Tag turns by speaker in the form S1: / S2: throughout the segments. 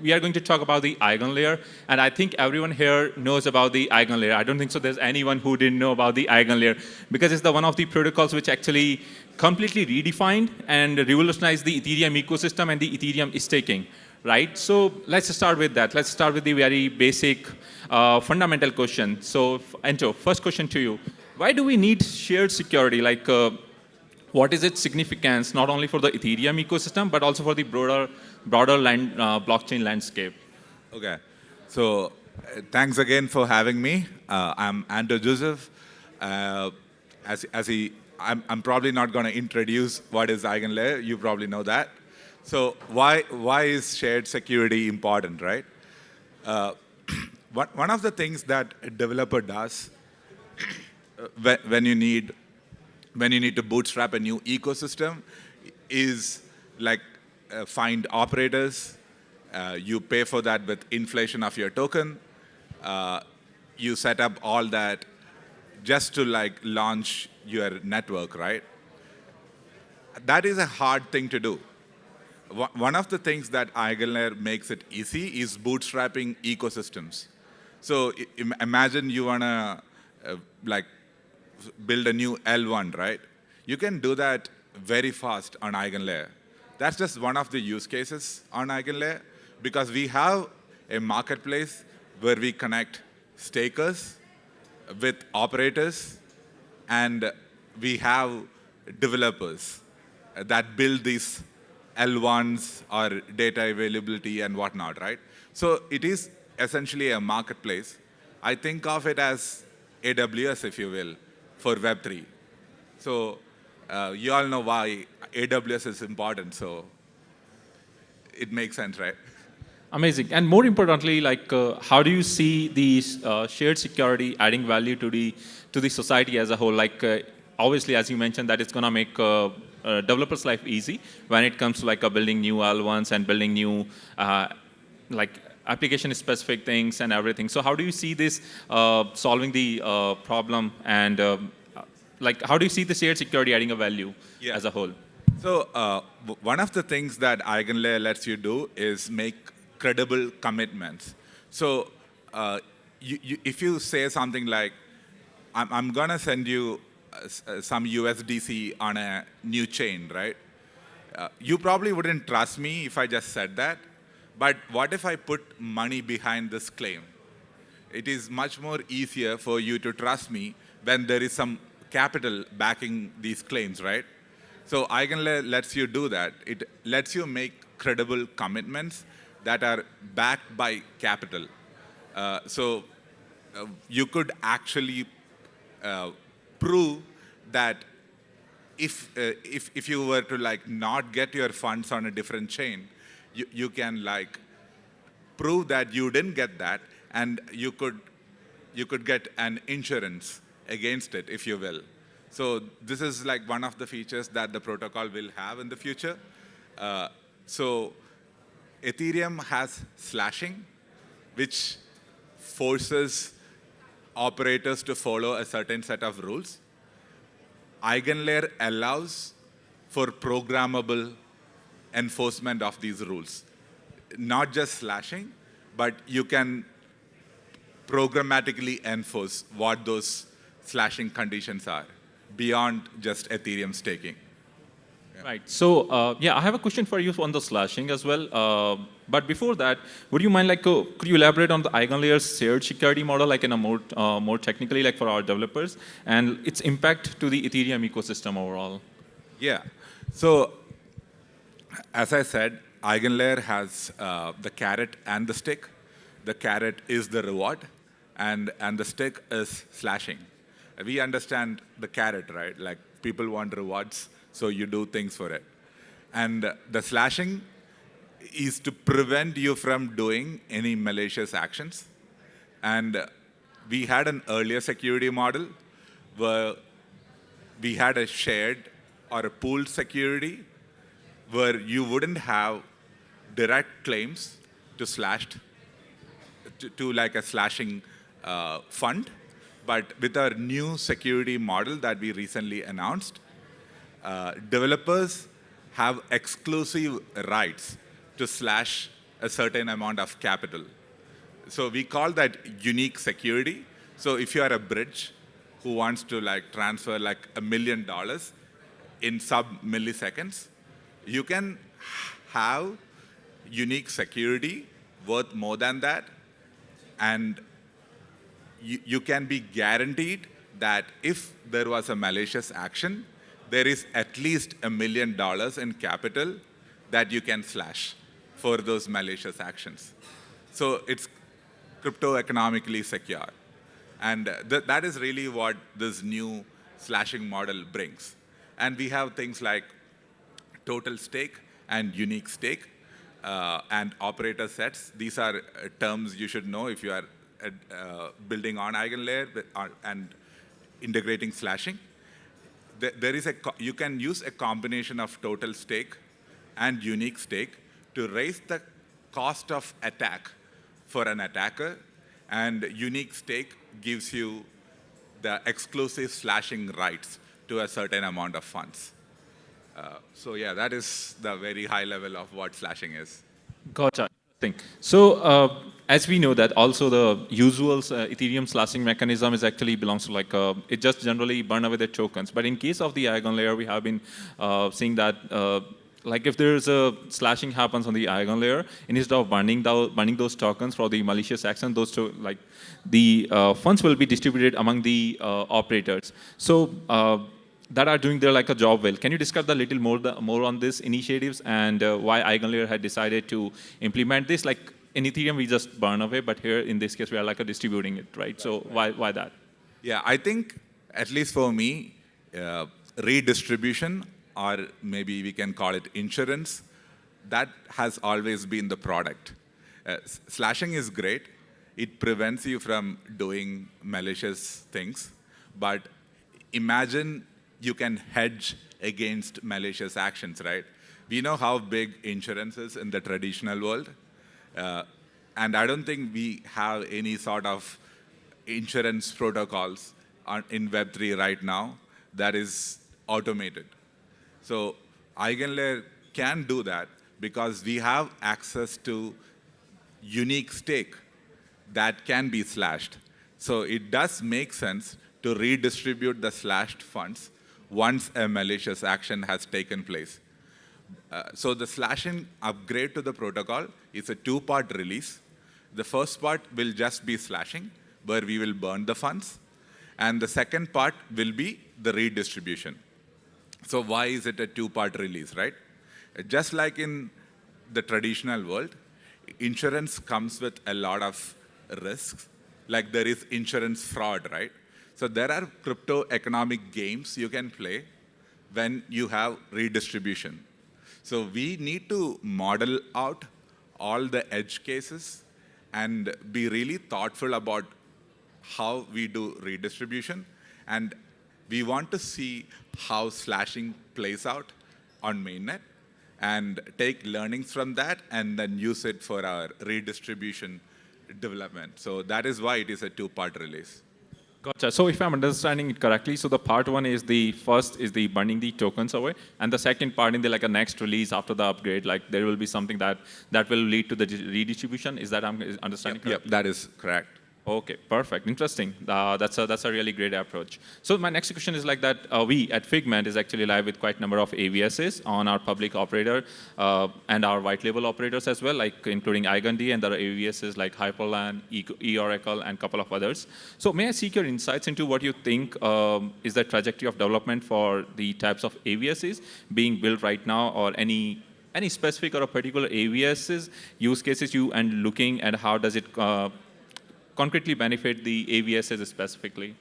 S1: we are going to talk about the eigenlayer, and I think everyone here knows about the eigenlayer. I don't think so there's anyone who didn't know about the eigenlayer, because it's the one of the protocols which actually completely redefined and revolutionized the Ethereum ecosystem and the Ethereum staking, right? So let's start with that. Let's start with the very basic, fundamental question. So, Anto, first question to you. Why do we need shared security? Like, what is its significance, not only for the Ethereum ecosystem, but also for the broader blockchain landscape?
S2: Okay, so thanks again for having me. I'm Anto Joseph. I'm probably not going to introduce what is EigenLayer. You probably know that. So why is shared security important, right? One of the things that a developer does when you need to bootstrap a new ecosystem is like find operators. You pay for that with inflation of your token. You set up all that just to like launch your network, right? That is a hard thing to do. One of the things that EigenLayer makes it easy is bootstrapping ecosystems. So imagine you wanna like build a new L1, right? You can do that very fast on EigenLayer. That's just one of the use cases on EigenLayer, because we have a marketplace where we connect stakers with operators, and we have developers that build these L1s or data availability and whatnot, right? So it is essentially a marketplace. I think of it as AWS, if you will, for Web3. So you all know why AWS is important, so it makes sense, right?
S1: Amazing. And more importantly, like, how do you see these shared security adding value to the society as a whole? Like, obviously, as you mentioned, that it's going to make developers' life easy when it comes to like building new L1s and building new like application-specific things and everything. So how do you see this solving the problem, and like how do you see the shared security adding a value as a whole?
S2: So one of the things that EigenLayer lets you do is make credible commitments. So if you say something like, I'm going to send you some USDC on a new chain, right? You probably wouldn't trust me if I just said that. But what if I put money behind this claim? It is much more easier for you to trust me when there is some capital backing these claims, right? So EigenLayer lets you do that. It lets you make credible commitments that are backed by capital. So you could actually prove that if you were to like not get your funds on a different chain, you can like prove that you didn't get that, and you could get an insurance against it, if you will. So this is like one of the features that the protocol will have in the future. So Ethereum has slashing, which forces operators to follow a certain set of rules. EigenLayer allows for programmable enforcement of these rules. Not just slashing, but you can programmatically enforce what those slashing conditions are beyond just Ethereum staking.
S1: Right. So yeah, I have a question for you on the slashing as well. But before that, would you mind, like, could you elaborate on the EigenLayer's shared security model, like in a more technically, like for our developers, and its impact to the Ethereum ecosystem overall?
S2: Yeah. So as I said, EigenLayer has the carrot and the stick. The carrot is the reward, and the stick is slashing. We understand the carrot, right? Like people want rewards, so you do things for it. And the slashing is to prevent you from doing any malicious actions. And we had an earlier security model where we had a shared or a pooled security where you wouldn't have direct claims to slashed to like a slashing fund. But with our new security model that we recently announced, developers have exclusive rights to slash a certain amount of capital. So we call that unique security. So if you are a bridge who wants to like transfer like $1 million in sub milliseconds, you can have unique security worth more than that, and you can be guaranteed that if there was a malicious action, there is at least $1 million in capital that you can slash for those malicious actions. So it's crypto economically secure. And that is really what this new slashing model brings. And we have things like total stake and unique stake and operator sets. These are terms you should know if you are building on EigenLayer and integrating slashing. You can use a combination of total stake and unique stake to raise the cost of attack for an attacker, and unique stake gives you the exclusive slashing rights to a certain amount of funds. So yeah, that is the very high level of what slashing is.
S1: Gotcha. Interesting. So as we know that also the usual Ethereum slashing mechanism is actually belongs to like it just generally burn away the tokens. But in case of the EigenLayer, we have been seeing that like if there is a slashing happens on the EigenLayer, instead of burning those tokens for the malicious action, like the funds will be distributed among the operators. So that are doing their like a job well. Can you describe a little more on these initiatives and why EigenLayer had decided to implement this? Like in Ethereum, we just burn away, but here in this case, we are like a distributing it, right? So why that?
S2: Yeah, I think at least for me, redistribution, or maybe we can call it insurance, that has always been the product. Slashing is great. It prevents you from doing malicious things, but imagine you can hedge against malicious actions, right? We know how big insurance is in the traditional world, and I don't think we have any sort of insurance protocols in Web3 right now that is automated. So EigenLayer can do that because we have access to unique stake that can be slashed. So it does make sense to redistribute the slashed funds once a malicious action has taken place. So the slashing upgrade to the protocol is a two-part release. The first part will just be slashing, where we will burn the funds. And the second part will be the redistribution. So why is it a two-part release, right? Just like in the traditional world, insurance comes with a lot of risks. Like there is insurance fraud, right? So there are crypto economic games you can play when you have redistribution. So we need to model out all the edge cases and be really thoughtful about how we do redistribution. And we want to see how slashing plays out on mainnet and take learnings from that and then use it for our redistribution development. So that is why it is a two-part release.
S1: Gotcha. So if I'm understanding it correctly, so the part one is the first is the burning the tokens away, and the second part in the like a next release after the upgrade, like there will be something that will lead to the redistribution. Is that I'm understanding correctly?
S2: Yep, that is correct.
S1: Okay, perfect, interesting. That's a really great approach. So my next question is like that we at Figment is actually live with quite a number of AVSs on our public operator and our white label operators as well, like including EigenD and there are AVSs like Hyperland, eOracle, and a couple of others. So may I seek your insights into what you think is the trajectory of development for the types of AVSs being built right now, or any specific or a particular AVSs use cases you and looking at how does it concretely benefit the AVSs specifically?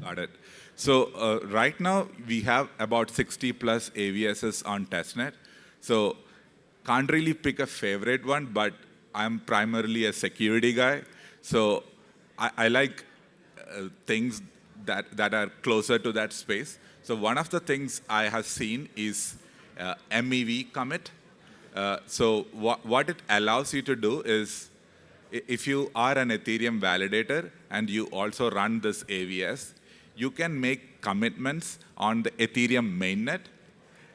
S2: Got it. So right now, we have about 60 plus AVSs on testnet. So can't really pick a favorite one, but I'm primarily a security guy. So I like things that are closer to that space. So one of the things I have seen is MEV commit. So what it allows you to do is, if you are an Ethereum validator and you also run this AVS, you can make commitments on the Ethereum mainnet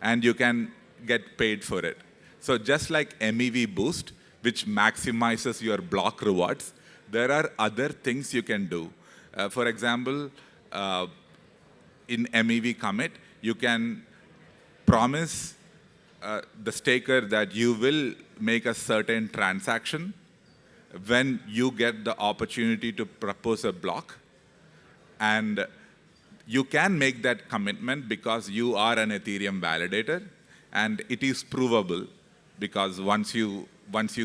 S2: and you can get paid for it. So just like MEV Boost, which maximizes your block rewards, there are other things you can do. For example, in MEV commit, you can promise the staker that you will make a certain transaction when you get the opportunity to propose a block. And you can make that commitment because you are an Ethereum validator, and it is provable because once you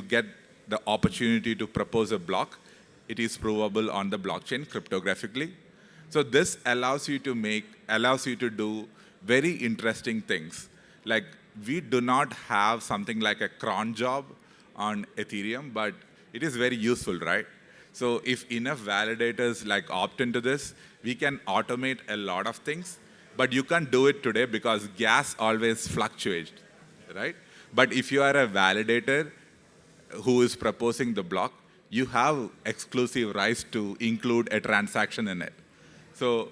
S2: get the opportunity to propose a block, it is provable on the blockchain cryptographically. So this allows you to do very interesting things. Like, we do not have something like a cron job on Ethereum, but it is very useful, right? So if enough validators like opt into this, we can automate a lot of things, but you can't do it today because gas always fluctuates, right? But if you are a validator who is proposing the block, you have exclusive rights to include a transaction in it. So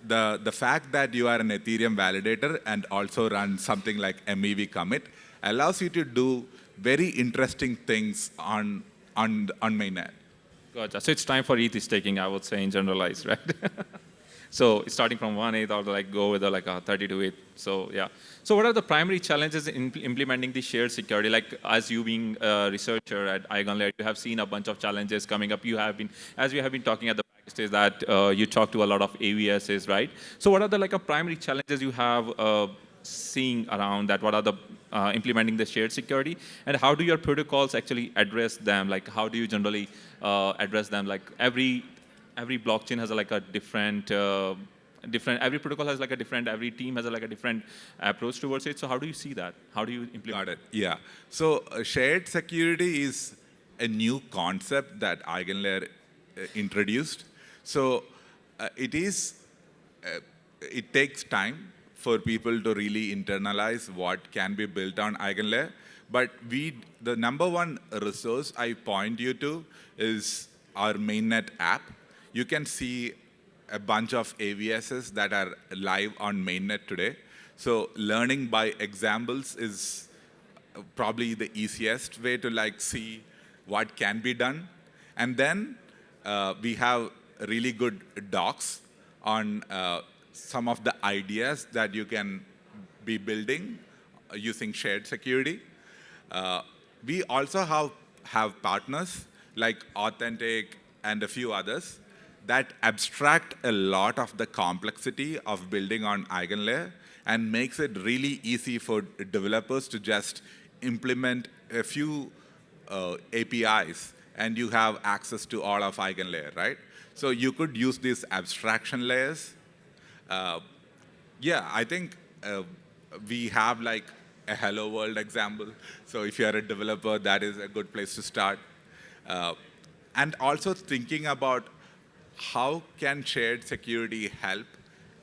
S2: the fact that you are an Ethereum validator and also run something like MEV commit allows you to do very interesting things on mainnet.
S1: Gotcha. So it's time for ETH staking, I would say, in generalized, right? So starting from 1/8 or like go with like a 32/8. So yeah. So what are the primary challenges in implementing the shared security? Like, as you being a researcher at EigenLabs, you have seen a bunch of challenges coming up. You have been, as we have been talking at the backstage, that you talk to a lot of AVSs, right? So what are the like a primary challenges you have seeing around that? What are the implementing the shared security, and how do your protocols actually address them? Like, how do you generally address them? Like, every blockchain has like a different every protocol has like a different, every team has like a different approach towards it. So how do you see that? How do you implement
S2: Got it. Yeah. So shared security is a new concept that EigenLayer introduced. So it takes time for people to really internalize what can be built on EigenLayer. But the number one resource I point you to is our mainnet app. You can see a bunch of AVSs that are live on mainnet today. So learning by examples is probably the easiest way to like see what can be done. And then we have really good docs on some of the ideas that you can be building using shared security. We also have partners like Authentic and a few others that abstract a lot of the complexity of building on EigenLayer and makes it really easy for developers to just implement a few APIs and you have access to all of EigenLayer, right? So you could use these abstraction layers. Yeah, I think we have like a hello world example. So if you're a developer, that is a good place to start. And also thinking about how can shared security help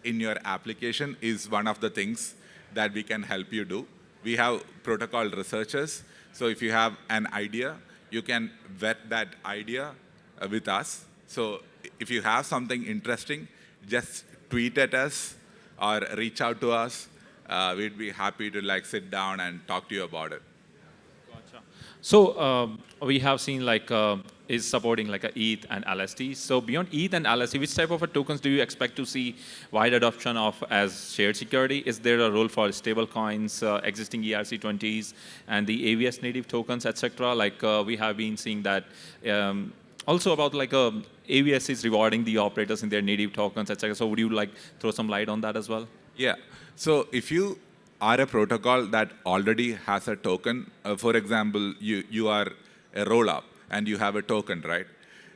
S2: in your application is one of the things that we can help you do. We have protocol researchers. So if you have an idea, you can vet that idea with us. So if you have something interesting, just tweet at us or reach out to us. We'd be happy to like sit down and talk to you about it.
S1: Gotcha. So we have seen like is supporting like a ETH and LST. So beyond ETH and LST, which type of tokens do you expect to see wide adoption of as shared security? Is there a role for stable coins, existing ERC20s, and the AVS native tokens, etc.? Like we have been seeing that. Also about like AVS is rewarding the operators in their native tokens, etc. So would you like throw some light on that as well?
S2: Yeah. So if you are a protocol that already has a token, for example, you are a rollup and you have a token, right?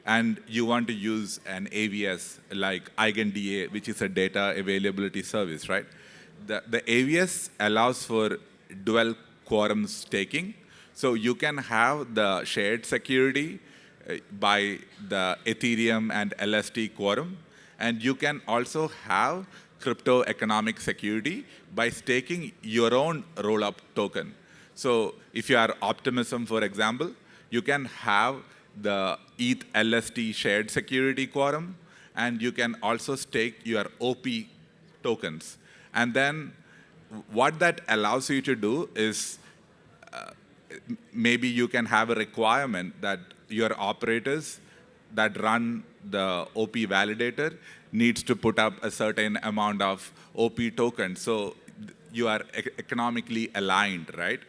S2: And you want to use an AVS like EigenDA, which is a data availability service, right? The AVS allows for dual quorum staking. So you can have the shared security by the Ethereum and LST quorum. And you can also have crypto economic security by staking your own roll-up token. So if you are Optimism, for example, you can have the ETH LST shared security quorum, and you can also stake your OP tokens. And then what that allows you to do is maybe you can have a requirement that your operators that run the OP validator needs to put up a certain amount of OP tokens. So you are economically aligned, right?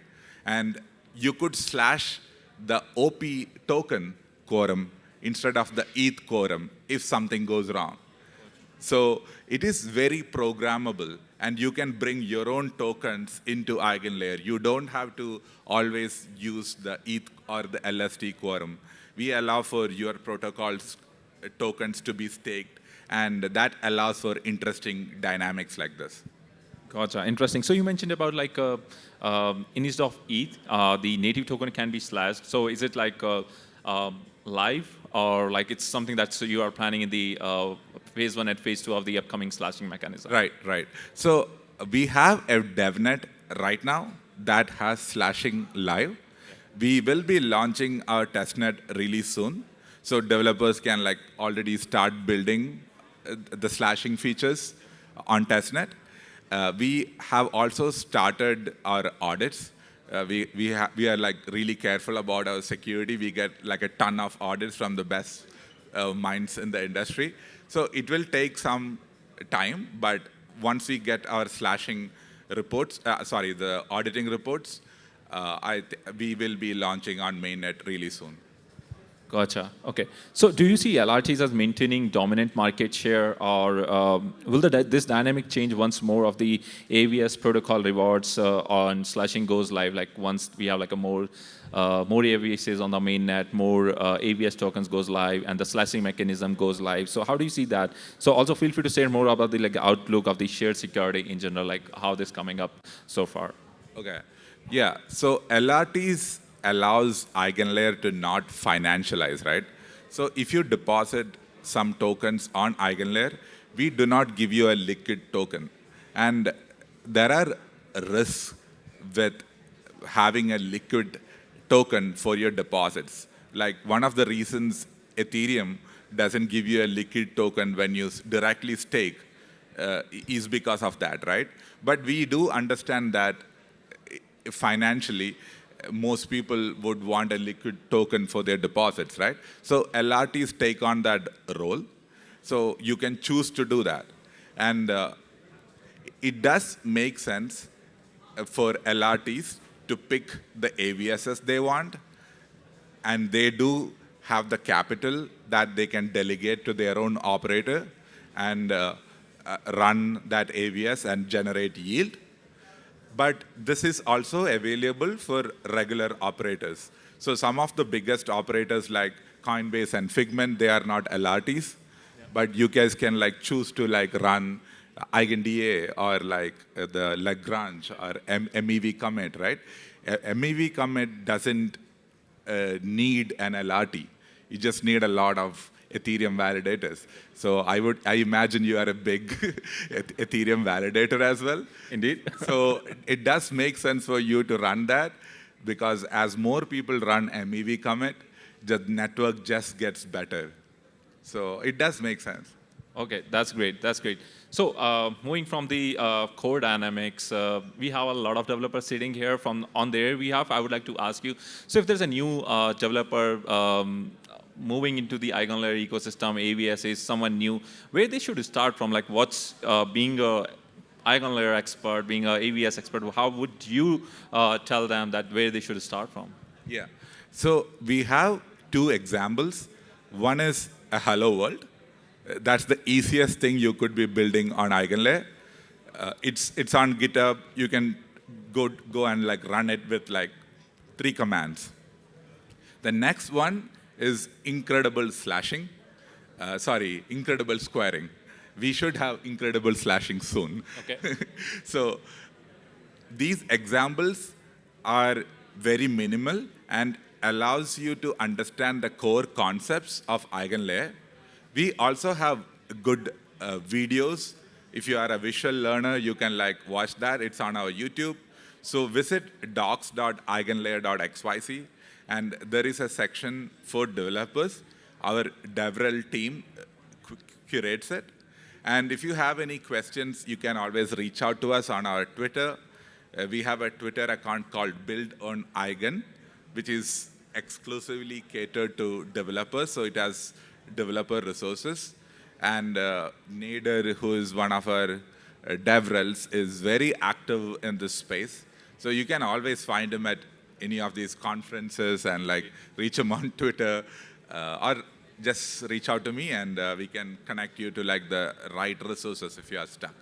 S2: And you could slash the OP token quorum instead of the ETH quorum if something goes wrong. So it is very programmable, and you can bring your own tokens into EigenLayer. You don't have to always use the ETH or the LST quorum. We allow for your protocol's tokens to be staked, and that allows for interesting dynamics like this.
S1: Gotcha. Interesting. So you mentioned about like instead of ETH, the native token can be slashed. So is it like live, or like it's something that you are planning in the phase 1 and phase 2 of the upcoming slashing mechanism?
S2: Right, right. So we have a DevNet right now that has slashing live. We will be launching our testnet really soon. So developers can like already start building the slashing features on testnet. We have also started our audits. We are like really careful about our security. We get like a ton of audits from the best minds in the industry. So it will take some time, but once we get our slashing reports, the auditing reports, we will be launching on mainnet really soon.
S1: Gotcha. Okay. So do you see LRTs as maintaining dominant market share, or will this dynamic change once more of the AVS protocol rewards on slashing goes live? Like once we have like a more AVSs on the mainnet, more AVS tokens goes live, and the slashing mechanism goes live. So how do you see that? So also feel free to share more about the like outlook of the shared security in general, like how this coming up so far.
S2: Okay. Yeah. So LRTs allows EigenLayer to not financialize, right? So if you deposit some tokens on EigenLayer, we do not give you a liquid token. And there are risks with having a liquid token for your deposits. Like one of the reasons Ethereum doesn't give you a liquid token when you directly stake is because of that, right? But we do understand that financially, most people would want a liquid token for their deposits, right? So LRTs take on that role. So you can choose to do that. And it does make sense for LRTs to pick the AVSs they want. And they do have the capital that they can delegate to their own operator and run that AVS and generate yield. But this is also available for regular operators. So some of the biggest operators like Coinbase and Figment, they are not LRTs, but you guys can like choose to like run EigenDA or like the Lagrange or MEV commit, right? MEV commit doesn't need an LRT. You just need a lot of Ethereum validators. So I imagine you are a big Ethereum validator as well.
S1: Indeed.
S2: So it does make sense for you to run that, because as more people run MEV commit, the network just gets better. So it does make sense.
S1: Okay, that's great. That's great. So moving from the core dynamics, we have a lot of developers sitting here from on their behalf. I would like to ask you, so if there's a new developer moving into the EigenLayer ecosystem, AVS is someone new, where they should start from? Like what's being a EigenLayer expert, being an AVS expert, how would you tell them that where they should start from?
S2: Yeah. So we have two examples. One is a hello world. That's the easiest thing you could be building on EigenLayer. It's on GitHub. You can go and like run it with like 3 commands. The next one is incredible slashing. Incredible squaring. We should have incredible slashing soon.
S1: Okay.
S2: So these examples are very minimal and allows you to understand the core concepts of EigenLayer. We also have good videos. If you are a visual learner, you can like watch that. It's on our YouTube. So visit docs.eigenlayer.xyz, and there is a section for developers. Our DevRel team curates it. And if you have any questions, you can always reach out to us on our Twitter. We have a Twitter account called Build on Eigen. which is exclusively catered to developers, so it has developer resources. And Nader, who is one of our DevRels, is very active in this space. So you can always find him at any of these conferences and like reach him on Twitter, or just reach out to me and we can connect you to like the right resources if you are stuck.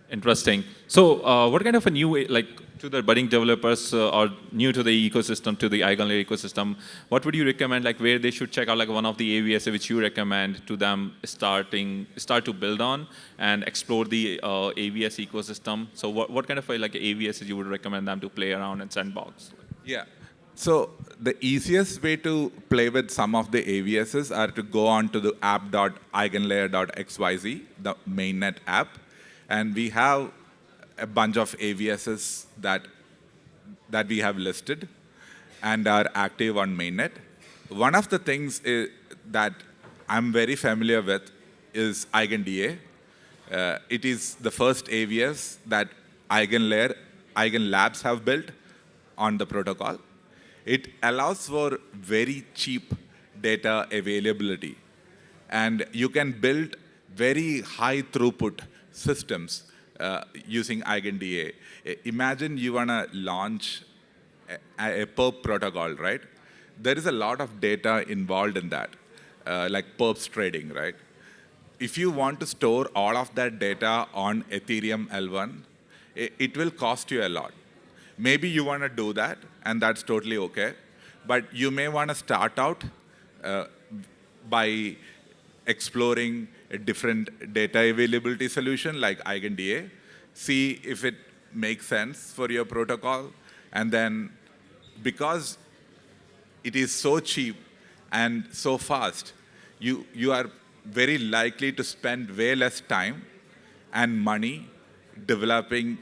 S1: Interesting. So, what kind of a new, like, to the budding developers or new to the ecosystem, to the EigenLayer ecosystem, what would you recommend, like, where they should check out, like, one of the AVS which you recommend to them start to build on and explore the AVS ecosystem? So, what kind of like AVS you would recommend them to play around and sandbox?
S2: Yeah. So the easiest way to play with some of the AVSs are to go on to the app.eigenlayer.xyz, the mainnet app. And we have a bunch of AVSs that we have listed and are active on mainnet. One of the things that I'm very familiar with is EigenDA. It is the first AVS that EigenLabs have built on the protocol. It allows for very cheap data availability. And you can build very high throughput systems using EigenDA. Imagine you want to launch a perp protocol, right? There is a lot of data involved in that, like perps trading, right? If you want to store all of that data on Ethereum L1, it will cost you a lot. Maybe you want to do that, and that's totally okay. But you may want to start out by exploring a different data availability solution like EigenDA, see if it makes sense for your protocol, and then because it is so cheap and so fast, you are very likely to spend way less time and money developing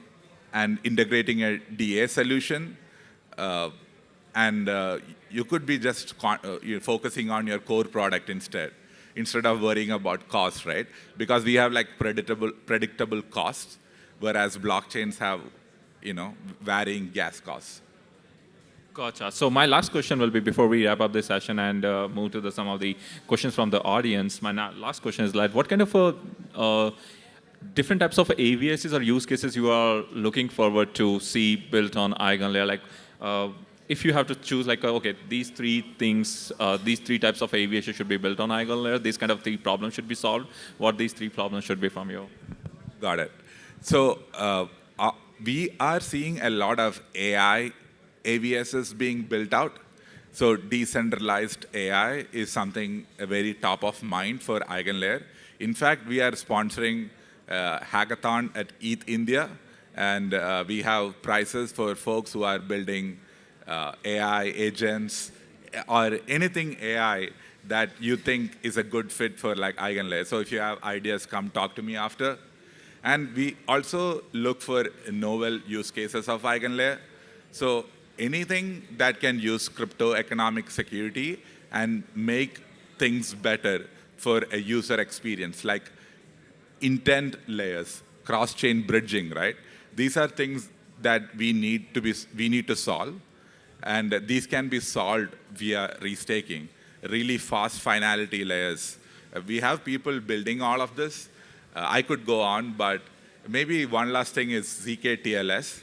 S2: and integrating a DA solution, and you could be just you're focusing on your core product instead of worrying about costs, right? Because we have like predictable costs, whereas blockchains have, varying gas costs.
S1: Gotcha. So my last question will be, before we wrap up this session and move to some of the questions from the audience, my last question is like, what kind of different types of AVSs or use cases you are looking forward to see built on EigenLayer? Like, if you have to choose, like, okay, these three things, these three types of AVSs should be built on EigenLayer, these kind of three problems should be solved, what these three problems should be from you?
S2: Got it. So we are seeing a lot of AI AVSs being built out. So decentralized AI is something very top of mind for EigenLayer. In fact, we are sponsoring hackathon at ETH India, and we have prizes for folks who are building AI agents or anything AI that you think is a good fit for like EigenLayer. So if you have ideas, come talk to me after. And we also look for novel use cases of EigenLayer. So anything that can use crypto economic security and make things better for a user experience, like intent layers, cross-chain bridging, right? These are things that we need to solve, and these can be solved via restaking, really fast finality layers. We have people building all of this. I could go on, but maybe one last thing is zk-TLS.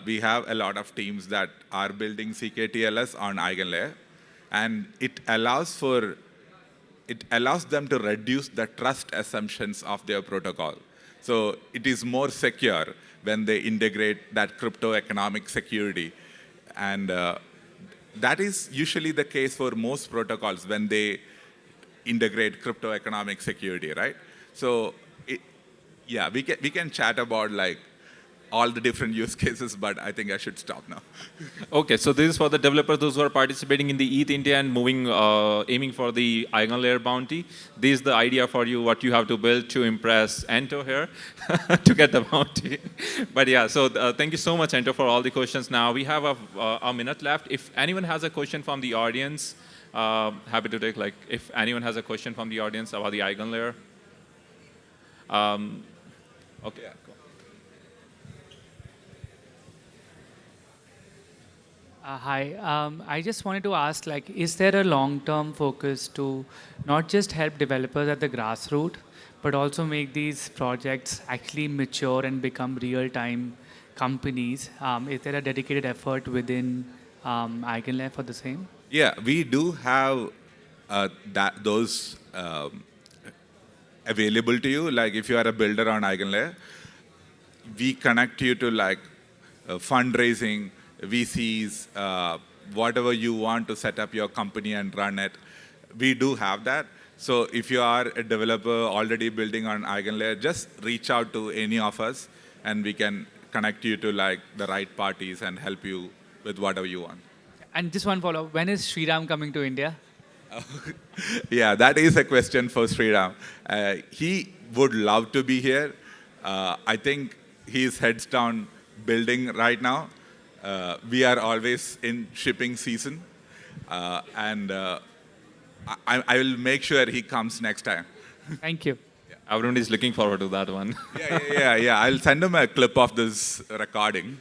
S2: We have a lot of teams that are building zk-TLS on EigenLayer, and it allows them to reduce the trust assumptions of their protocol. So it is more secure when they integrate that crypto economic security. And that is usually the case for most protocols when they integrate crypto economic security, right? So we can chat about like all the different use cases, but I think I should stop now.
S1: Okay, so this is for the developers, those who are participating in the ETH India and aiming for the EigenLayer bounty. This is the idea for you, what you have to build to impress Anto here to get the bounty. But yeah, so thank you so much, Anto, for all the questions. Now we have a minute left. If anyone has a question from the audience, happy to take, like, if anyone has a question from the audience about the EigenLayer. Okay.
S3: Hi. I just wanted to ask, like, is there a long-term focus to not just help developers at the grassroots, but also make these projects actually mature and become real-time companies? Is there a dedicated effort within EigenLab for the same?
S2: Yeah, we do have those available to you. Like if you are a builder on EigenLayer, we connect you to like fundraising, VCs, whatever you want to set up your company and run it. We do have that. So if you are a developer already building on EigenLayer, just reach out to any of us and we can connect you to like the right parties and help you with whatever you want.
S3: And just one follow-up. When is Sriram coming to India?
S2: Yeah, that is a question for Sriram. He would love to be here. I think he's heads down building right now. We are always in shipping season. And I will make sure he comes next time.
S3: Thank you.
S1: Everyone is looking forward to that one.
S2: Yeah. I'll send him a clip of this recording.